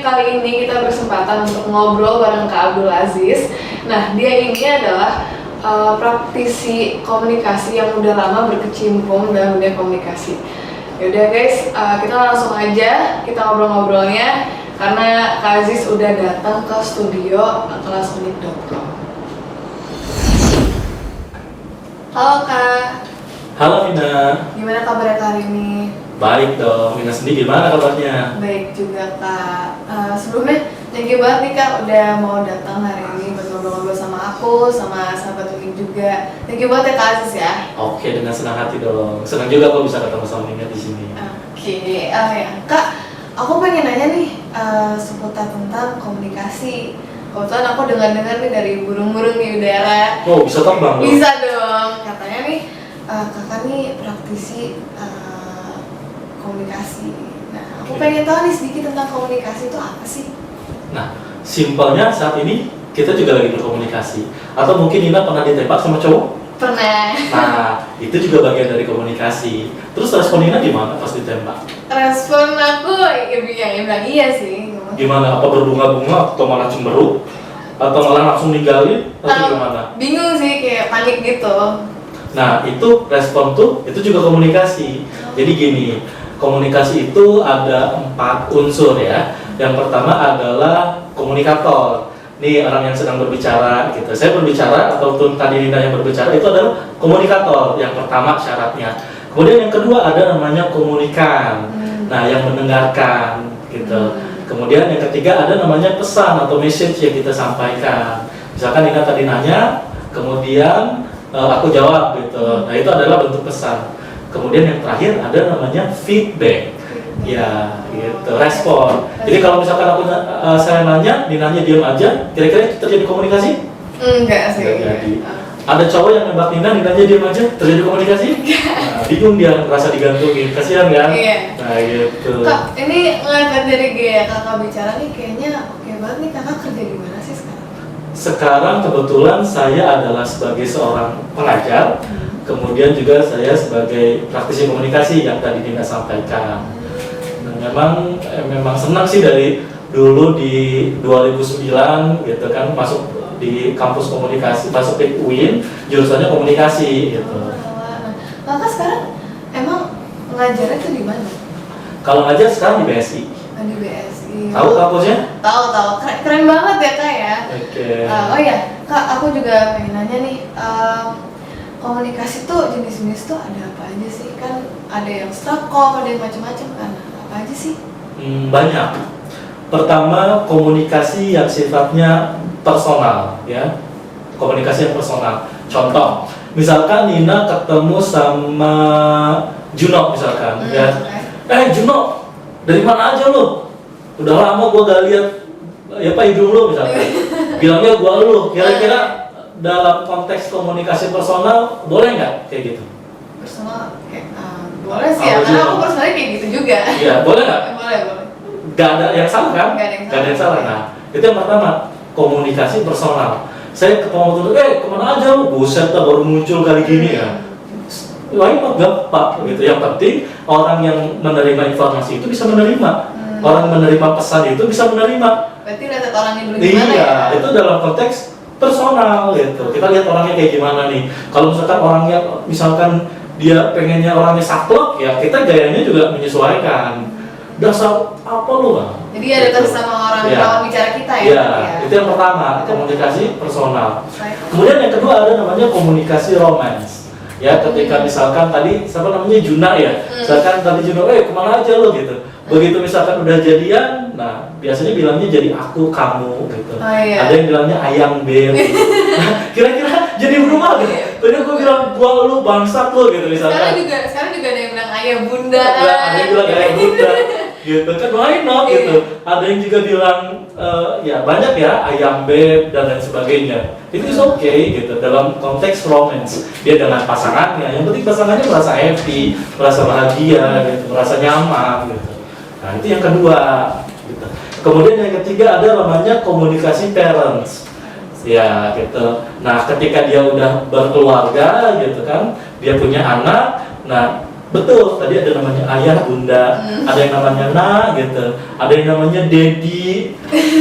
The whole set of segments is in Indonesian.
kali ini kita berkesempatan untuk ngobrol bareng Kak Abdul Aziz. Nah, dia ini adalah praktisi komunikasi yang udah lama berkecimpung dalam dunia komunikasi. Yaudah guys, kita langsung aja kita ngobrol-ngobrolnya karena Kak Aziz udah datang ke studio kelasmenik.com. Halo Kak. Halo Vina. Gimana kabarnya kali ini? Baik dong, Vina sendiri gimana kabarnya? Baik juga Kak. Sebelumnya thank you banget nih Kak udah mau datang hari ini buat ngobrol-ngobrol sama aku, sama sahabat Unik juga. Thank you banget ya Kak Aziz ya. Oke, dengan senang hati dong. Senang juga aku bisa ketemu sama Vina di sini. Oke, ya Kak, aku pengen nanya nih seputar tentang komunikasi. Kebetulan aku dengar-dengar nih dari burung-burung di udara. Oh, bisa terbang dong? Bisa dong. Katanya nih kakak nih praktisi komunikasi. Nah, aku pengen tahu nih sedikit tentang komunikasi itu apa sih? Nah, simpelnya saat ini kita juga lagi berkomunikasi. Atau mungkin Nina pernah ditembak sama cowok? Pernah. Nah, itu juga bagian dari komunikasi. Terus respon Nina gimana pas ditembak? Respon aku ya bilang iya sih. Gimana? Apa berbunga-bunga atau malah cemberut? Atau malah langsung ninggalin? Atau gimana? Bingung sih, kayak panik gitu. Nah, itu respon tuh, itu juga komunikasi. Jadi gini, komunikasi itu ada 4 unsur ya. Yang pertama adalah komunikator. Nih orang yang sedang berbicara gitu. Saya berbicara ataupun tadi Nina yang berbicara itu adalah komunikator. Yang pertama syaratnya. Kemudian yang kedua ada namanya komunikan. Nah, yang mendengarkan gitu. Kemudian yang ketiga ada namanya pesan atau message yang kita sampaikan. Misalkan Nina tadi nanya, kemudian aku jawab gitu. Nah, itu adalah bentuk pesan. Kemudian yang terakhir ada namanya feedback. Ya, gitu, respon. Jadi kalau misalkan saya nanya, Ninanya diam aja, kira-kira terjadi komunikasi? Enggak sih. Enggak jadi. Ada cowok yang nembak Ninanya diam aja, terjadi komunikasi? Nah, bingung dia, merasa digantungin, kasihan kan? Iya. Nah, gitu. Kak, ini ngeliat dari gaya kakak bicara nih, kayaknya oke banget nih. Kakak kerja di mana sih sekarang? Sekarang kebetulan saya adalah sebagai seorang pengajar, kemudian juga saya sebagai praktisi komunikasi yang tadi Nina sampaikan. Nah, memang senang sih dari dulu di 2009 gitu kan masuk di kampus komunikasi, masuk ke UIN, jurusannya komunikasi gitu. Nah, kakak sekarang emang ngajarnya tuh di mana? Kalau ngajar sekarang di BSI. Di BSI. Tahu kampusnya? Tahu. Keren banget ya Kak ya. Oke. Oh ya, Kak, aku juga pengen nanya nih, komunikasi tuh jenis-jenis tuh ada apa aja sih? Kan ada yang stratkom, ada yang macam-macam kan. Apa aja sih? Banyak. Pertama, komunikasi yang sifatnya personal ya. Komunikasi yang personal. Contoh, misalkan Nina ketemu sama Juno misalkan ya. Juno, dari mana aja lu? Udah lama gua gak lihat ya Pak hidung lu misalkan. Bilangnya gua lu. Kira-kira dalam konteks komunikasi personal boleh nggak kayak gitu? Personal kayak boleh sih ya, karena aku personalnya kayak gitu juga. Iya, boleh nggak? Boleh. Gak ada yang salah kan? Gak ada yang salah. Nah, itu yang pertama, komunikasi personal. Saya ketemu tuh, kemana aja lu? Buset, baru muncul kali gini ya. Wah, gampang gitu. Yang penting orang yang menerima informasi itu bisa menerima. Orang menerima pesan itu bisa menerima. Berarti lihat orangnya dulu gimana ya? Iya, itu dalam konteks personal gitu. Kita lihat orangnya kayak gimana nih. Kalau misalkan orangnya, misalkan dia pengennya orangnya saklek, ya kita gayanya juga menyesuaikan. Dasar apa lu lah? Jadi ada gitu. Sama orang lawan bicara kita ya? Iya, itu yang pertama, komunikasi personal. Kemudian yang kedua ada namanya komunikasi romance. Ya, ketika misalkan tadi siapa namanya Juna ya, misalkan tadi Juna, kemana aja lo gitu. Begitu misalkan udah jadian, nah biasanya bilangnya jadi aku, kamu gitu. Iya. Ada yang bilangnya ayang bel. Gitu. Nah, kira-kira jadi berubah gitu. Tadi aku bilang gua lu bangsat lu gitu misalkan. Sekarang juga ada yang bilang ayah bunda. Ada yang bilang ayah bunda. Gitu kan why not gitu. Ada yang juga bilang ya banyak ya ayam beb dan lain sebagainya. Itu is okay gitu dalam konteks romance. Dia dengan pasangannya, yang penting pasangannya merasa happy, merasa bahagia gitu, merasa nyaman gitu. Nah, itu yang kedua gitu. Kemudian yang ketiga ada namanya komunikasi parents. Ya gitu. Nah, ketika dia udah berkeluarga gitu kan, dia punya anak. Nah, Betul, tadi ada namanya ayah, bunda, ada yang namanya nak gitu, ada yang namanya daddy,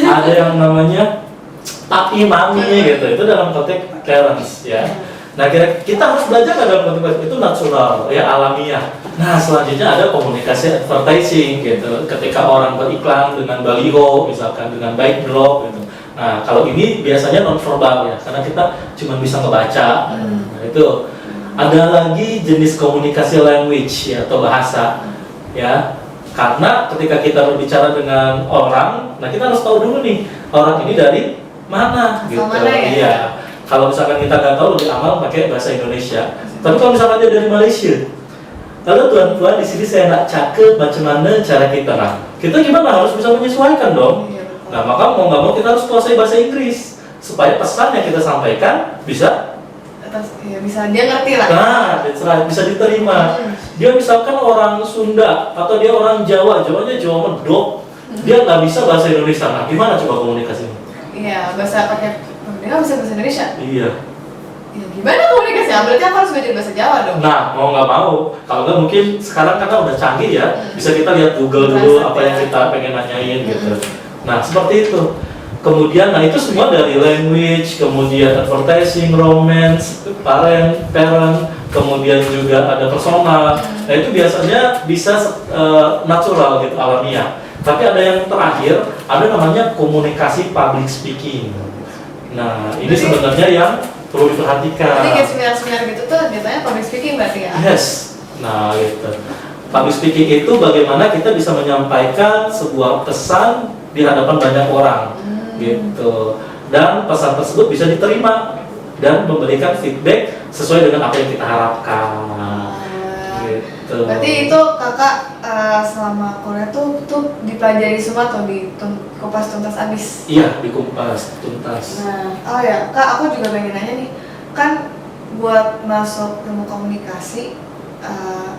ada yang namanya papi, mami gitu. Itu dalam konteks parents ya. Nah, kita harus belajar dalam konteks itu natural ya, alamiah. Nah, selanjutnya ada komunikasi advertising gitu. Ketika orang beriklan dengan baliho, misalkan dengan backdrop gitu. Nah, kalau ini biasanya nonverbal ya, karena kita cuma bisa ngebaca. Nah, itu. Ada lagi jenis komunikasi language ya, atau bahasa ya. Karena ketika kita berbicara dengan orang, nah kita harus tahu dulu nih orang ini dari mana gitu. Mana ya? Iya. Kalau misalkan kita nggak tahu, lebih amal pakai bahasa Indonesia. Tapi kalau misalkan dia dari Malaysia, lalu tuan-tuan di sini saya nggak cakep macam mana cara kita. Nah, kita gimana harus bisa menyesuaikan dong. Nah, maka mau nggak mau kita harus kuasai bahasa Inggris supaya pesan yang kita sampaikan bisa ya, bisa dia ngerti lah. Nah, bisa diterima. Dia misalkan orang Sunda atau dia orang Jawa, Jawanya Jawa medok, dia nggak bisa bahasa Indonesia. Nah, gimana coba komunikasinya? Iya, bahasa pakai dia nggak bisa bahasa Indonesia. Iya. Ya, gimana komunikasinya? Berarti aku harus belajar bahasa Jawa dong. Nah, mau nggak mau, kalau nggak mungkin sekarang karena udah canggih ya, bisa kita lihat Google dulu apa yang kita pengen nanyain gitu. Nah, seperti itu. Kemudian, nah itu semua dari language, kemudian advertising, romance, parent, kemudian juga ada personal. Nah itu biasanya bisa natural gitu, alamiah. Tapi ada yang terakhir, ada namanya komunikasi public speaking. Nah ini sebenarnya yang perlu diperhatikan. Jadi kayak seminar-seminar gitu tuh, biasanya public speaking berarti ya? Yes, nah gitu. Public speaking itu bagaimana kita bisa menyampaikan sebuah pesan di hadapan banyak orang. Gitu, dan pesan tersebut bisa diterima dan memberikan feedback sesuai dengan apa yang kita harapkan. Gitu. Berarti itu kakak selama kuliah tuh dipelajari semua atau dikupas tuntas abis? Iya, dikupas tuntas. Nah, oh ya kak, aku juga pengen nanya nih, kan buat masuk ilmu komunikasi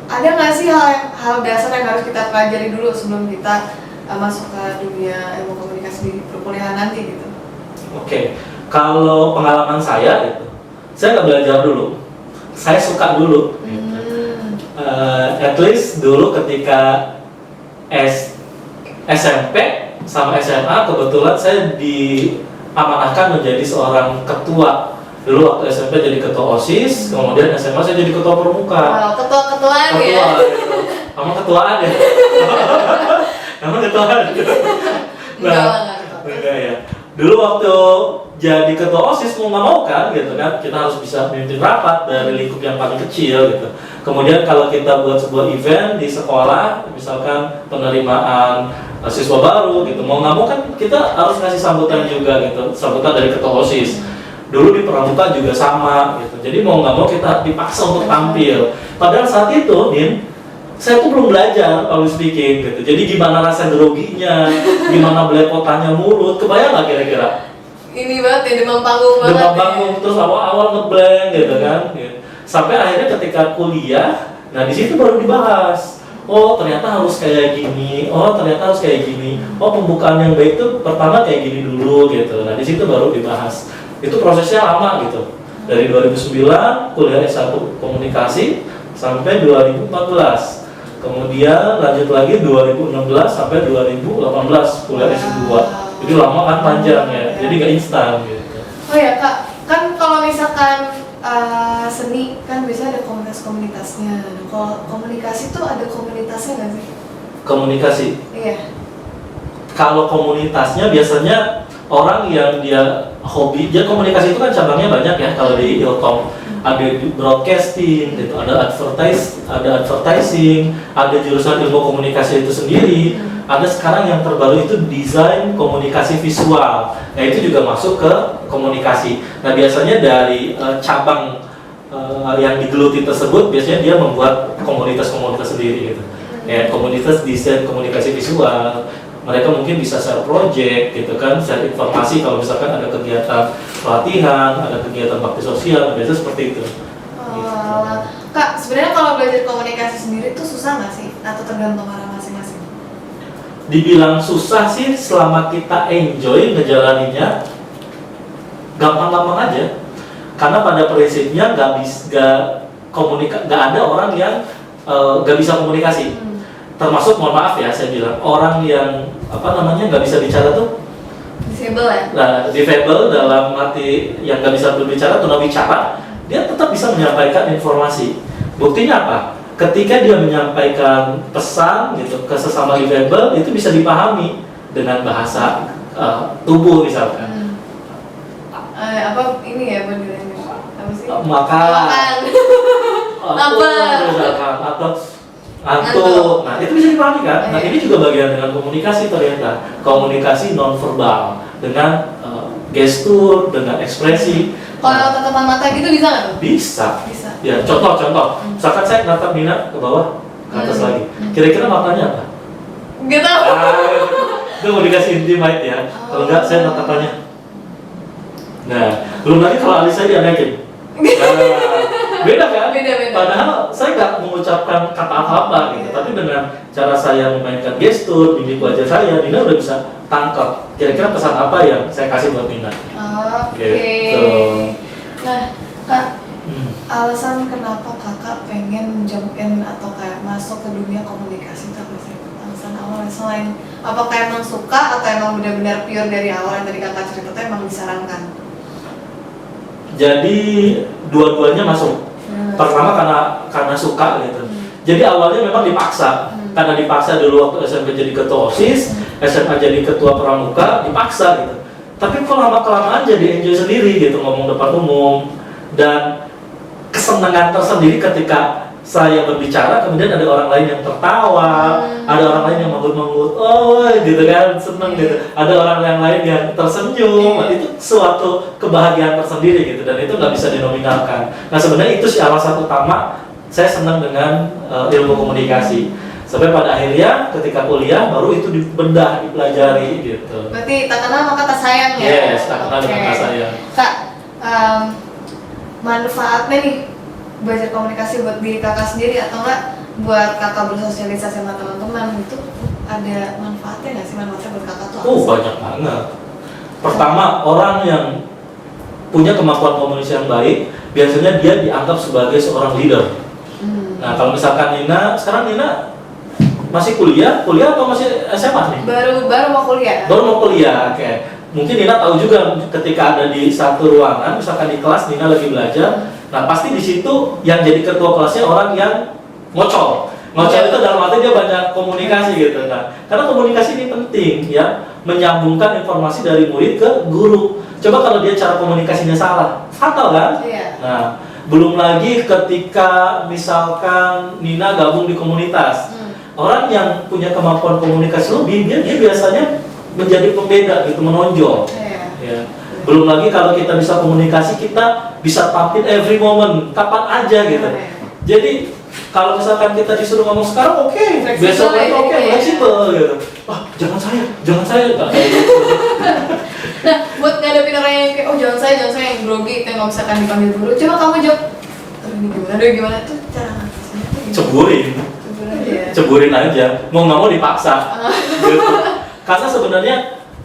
ada nggak sih hal dasar yang harus kita pelajari dulu sebelum kita masuk ke dunia ilmu komunikasi di perkuliahan nanti gitu? Oke, kalau pengalaman saya gitu, saya nggak belajar dulu, saya suka dulu. Gitu. At least dulu ketika SMP sama SMA kebetulan saya diamanahkan menjadi seorang ketua. Dulu waktu SMP jadi ketua OSIS, kemudian SMA saya jadi ketua pramuka. Wow, ketuaan ya? Ketua, gitu. Sama ketuaan ya. Nama ketuaan. Nah, enggak ya. Dulu waktu jadi ketua OSIS mau nggak mau kan, gitu kan, kita harus bisa memimpin rapat dari lingkup yang paling kecil gitu. Kemudian kalau kita buat sebuah event di sekolah, misalkan penerimaan siswa baru gitu, mau nggak mau kan kita harus ngasih sambutan juga gitu, sambutan dari ketua OSIS. Dulu di pramuka juga sama gitu. Jadi mau nggak mau kita dipaksa untuk tampil. Padahal saat itu, saya tuh belum belajar public speaking gitu. Jadi gimana rasa groginya, gimana belepotannya mulut, kebayang nggak kira-kira? Ini banget ya, demam panggung banget. Demam panggung, terus awal-awal ngeblank gitu kan. Gitu. Sampai akhirnya ketika kuliah, nah di situ baru dibahas. Oh ternyata harus kayak gini, oh ternyata harus kayak gini. Oh pembukaan yang baik itu pertama kayak gini dulu gitu. Nah di situ baru dibahas. Itu prosesnya lama gitu. Dari 2009 kuliah S1 komunikasi sampai 2014. Kemudian lanjut lagi 2016 sampai 2018 kuliah S2. Jadi lama kan, panjang ya. Jadi nggak instan gitu. Oh ya kak, kan kalau misalkan seni kan biasanya ada komunitas-komunitasnya. Nah, kalau komunikasi tuh ada komunitasnya nggak sih? Komunikasi? Iya. Kalau komunitasnya biasanya orang yang dia hobi, dia komunikasi itu kan cabangnya banyak ya. Kalau di Ilkom ada broadcasting, gitu, ada advertising, ada jurusan ilmu komunikasi itu sendiri. Ada sekarang yang terbaru itu desain komunikasi visual. Nah itu juga masuk ke komunikasi. Nah biasanya dari cabang yang digeluti tersebut biasanya dia membuat komunitas-komunitas sendiri gitu. Ya, komunitas desain komunikasi visual. Mereka mungkin bisa share project gitu kan, share informasi kalau misalkan ada kegiatan pelatihan, ada kegiatan bakti sosial, biasanya seperti itu. Kak, sebenarnya kalau belajar komunikasi sendiri itu susah nggak sih? Atau tergantung orang masing-masing? Dibilang susah sih selama kita enjoy ngejalaninnya, gampang-gampang aja. Karena pada prinsipnya nggak ada orang yang nggak bisa komunikasi. Termasuk, mohon maaf ya, saya bilang orang yang nggak bisa bicara tuh Disable ya? Nah, difabel dalam arti yang nggak bisa berbicara, tunawicara, dia tetap bisa menyampaikan informasi. Buktinya apa? Ketika dia menyampaikan pesan gitu ke sesama difabel, itu bisa dipahami dengan bahasa tubuh misalkan. Apa ini ya body language? Apa sih? Makan. Misalkan, atau ngantuk. Nah, itu bisa dipahami kan? Nah, ini juga bagian dengan komunikasi ternyata. Komunikasi nonverbal dengan gestur, dengan ekspresi. Kalau tatapan mata gitu bisa nggak tuh? Bisa. Bisa. Ya, contoh. Misalkan saya natap Nina ke bawah, ke atas lagi. Kira-kira maknanya apa? Gitu. Itu mau dikasih intimate ya. Kalau enggak, saya natapannya. Nah, belum lagi kalau alis saya dia naikin. Beda kan? Beda. Padahal saya nggak mengucapkan kata apa-apa gitu, tapi dengan cara saya memainkan gestur, mimik wajah saya, Nina udah bisa tangkap kira-kira pesan apa yang saya kasih buat Nina. Oke. Gitu. Nah, Kak, alasan kenapa kakak pengen jump in atau kayak masuk ke dunia komunikasi itu apa sih? Alasan awalnya selain apakah emang suka atau emang benar-benar pure dari awal yang tadi kakak cerita tuh emang disarankan? Jadi dua-duanya masuk. Pertama karena suka gitu. Jadi awalnya memang dipaksa. Karena dipaksa dulu waktu SMP jadi ketua OSIS, SMA jadi ketua pramuka, dipaksa gitu. Tapi kok lama-kelamaan jadi enjoy sendiri gitu ngomong depan umum, dan kesenangan tersendiri ketika saya berbicara, kemudian ada orang lain yang tertawa, ada orang lain yang manggut-manggut, oh gitu kan, seneng gitu. Ada orang yang lain yang tersenyum, itu suatu kebahagiaan tersendiri gitu, dan itu nggak bisa dinominalkan. Nah sebenarnya itu sih alasan utama saya senang dengan ilmu komunikasi. Sampai pada akhirnya ketika kuliah baru itu dibedah, dipelajari gitu. Berarti tak kenal maka tak sayang ya? Yes, tak kenal dengan tak sayang. Kak, manfaatnya nih belajar komunikasi buat diri kakak sendiri atau enggak buat kakak bersosialisasi sama teman-teman itu ada manfaatnya nggak sih? Manfaatnya buat kakak tuh apa sih? Banyak banget. Pertama, orang yang punya kemampuan komunikasi yang baik biasanya dia dianggap sebagai seorang leader. Nah kalau misalkan Nina, sekarang Nina masih kuliah atau masih SMA nih? Baru mau kuliah. Baru mau kuliah, oke. Mungkin Nina tahu juga ketika ada di satu ruangan, misalkan di kelas Nina lagi belajar, nah pasti di situ yang jadi ketua kelasnya orang yang ngocol. Ngocol itu dalam arti dia banyak komunikasi gitu kan. Karena komunikasi ini penting ya, menyambungkan informasi dari murid ke guru. Coba kalau dia cara komunikasinya salah, fatal kan? Iya. Nah, belum lagi ketika misalkan Nina gabung di komunitas. Orang yang punya kemampuan komunikasi lebih, dia biasanya menjadi pembeda gitu, menonjol. Ya. Belum lagi kalau kita bisa komunikasi, kita bisa tampil every moment, kapan aja gitu. Jadi kalau misalkan kita disuruh ngomong sekarang, oke, besok lagi oke, fleksibel gitu. Wah, jangan saya, nggak kayak gitu. Nah, buat ngadepin orang yang kayak, oh jangan saya yang grogi, yang nggak misalkan dipanggil guru, coba kamu jawab, aduh gimana tuh cara ngatasinya tuh gimana? Ceburin aja, mau nggak mau dipaksa. Gitu. Karena sebenarnya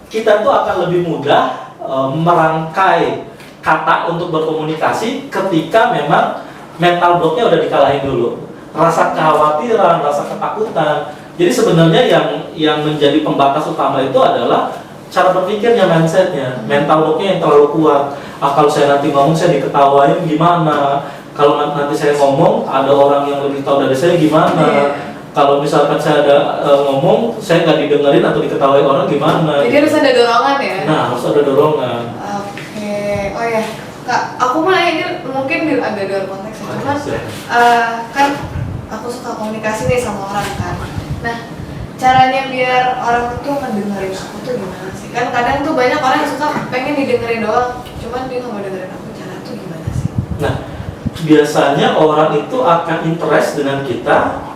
kita tuh akan lebih mudah merangkai kata untuk berkomunikasi ketika memang mental blocknya udah dikalahin dulu. Rasa kekhawatiran, rasa ketakutan. Jadi sebenarnya yang menjadi pembatas utama itu adalah cara berpikirnya, mindsetnya, mental blocknya yang terlalu kuat. Kalau saya nanti ngomong saya diketawain gimana? Kalau nanti saya ngomong ada orang yang lebih tahu dari saya gimana? Kalau misalkan saya ada ngomong, saya nggak didengerin atau diketahui orang gimana? Jadi harus ada dorongan ya? Nah, harus ada dorongan. Oke, oh ya, Kak, aku mau nanya ini mungkin agak luar konteks ya, cuman kan aku suka komunikasi nih sama orang kan. Nah, caranya biar orang tuh ngedengerin aku tuh gimana sih? Kan kadang tuh banyak orang yang suka pengen didengerin doang, cuman dia nggak mau dengerin aku. Cara tuh gimana sih? Nah, biasanya orang itu akan interest dengan kita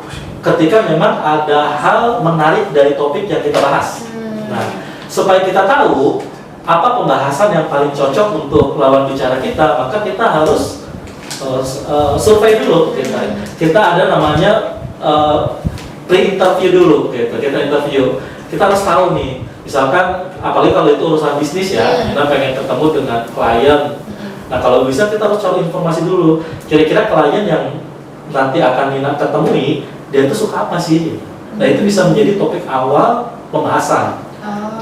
ketika memang ada hal menarik dari topik yang kita bahas. Nah, supaya kita tahu apa pembahasan yang paling cocok untuk lawan bicara kita, maka kita harus survei dulu. Kita ada namanya pre-interview dulu. Kita interview. Kita harus tahu nih, misalkan apalagi kalau itu urusan bisnis ya, kita pengen ketemu dengan klien. Nah, kalau bisa kita harus cari informasi dulu. Kira-kira klien yang nanti akan Nina ketemui, dia tuh suka apa sih? Nah itu bisa menjadi topik awal pembahasan.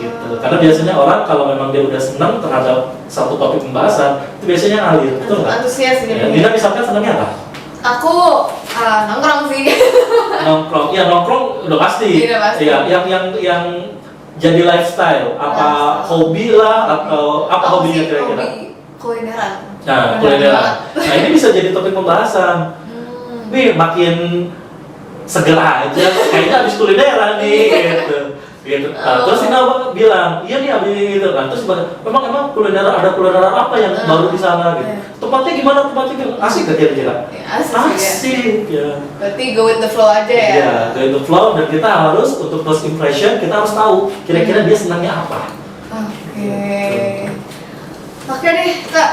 Gitu. Karena biasanya orang kalau memang dia udah senang terhadap satu topik pembahasan, itu biasanya ngalir, betul nggak? Antusias gitu. Ya, Nina misalkan senangnya apa? Aku nongkrong sih. Nongkrong, ya nongkrong udah pasti. Iya, pasti. Ya, yang jadi lifestyle, apa hobi lah atau apa Aku hobinya sih kira-kira? hobi kulineran. Nah, Kulineran kulineran. banget. Nah ini bisa jadi topik pembahasan. Wih, makin seger aja, kayaknya habis kulineran nih, gitu. Gitu. Nah, terus Nina bilang, iya nih habis gitu kan. Terus memang kulineran, ada kulineran apa yang baru di sana gitu. Tempatnya gimana? Asik gak kira-kira? Ya, asik sih Asik ya. Berarti go with the flow aja ya. Iya, go with the flow, dan kita harus untuk first impression kita harus tahu kira-kira dia senangnya apa. Oke deh Kak,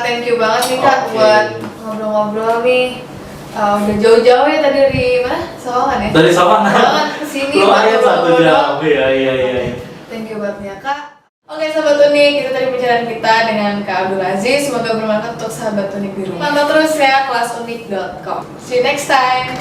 thank you banget nih Kak Oke. buat ngobrol-ngobrol nih. Udah jauh-jauh ya tadi dari mana? Sawangan ya? Dari Sawangan. Sawangan kesini. Lumayan buat 1 ngobrol-ngobrol. jam. Iya. Thank you banget ya Kak. Oke sahabat unik, itu tadi pembicaraan kita dengan Kak Abdul Aziz. Semoga bermanfaat untuk sahabat unik di rumah. Pantau terus ya kelas unik.com. See you next time.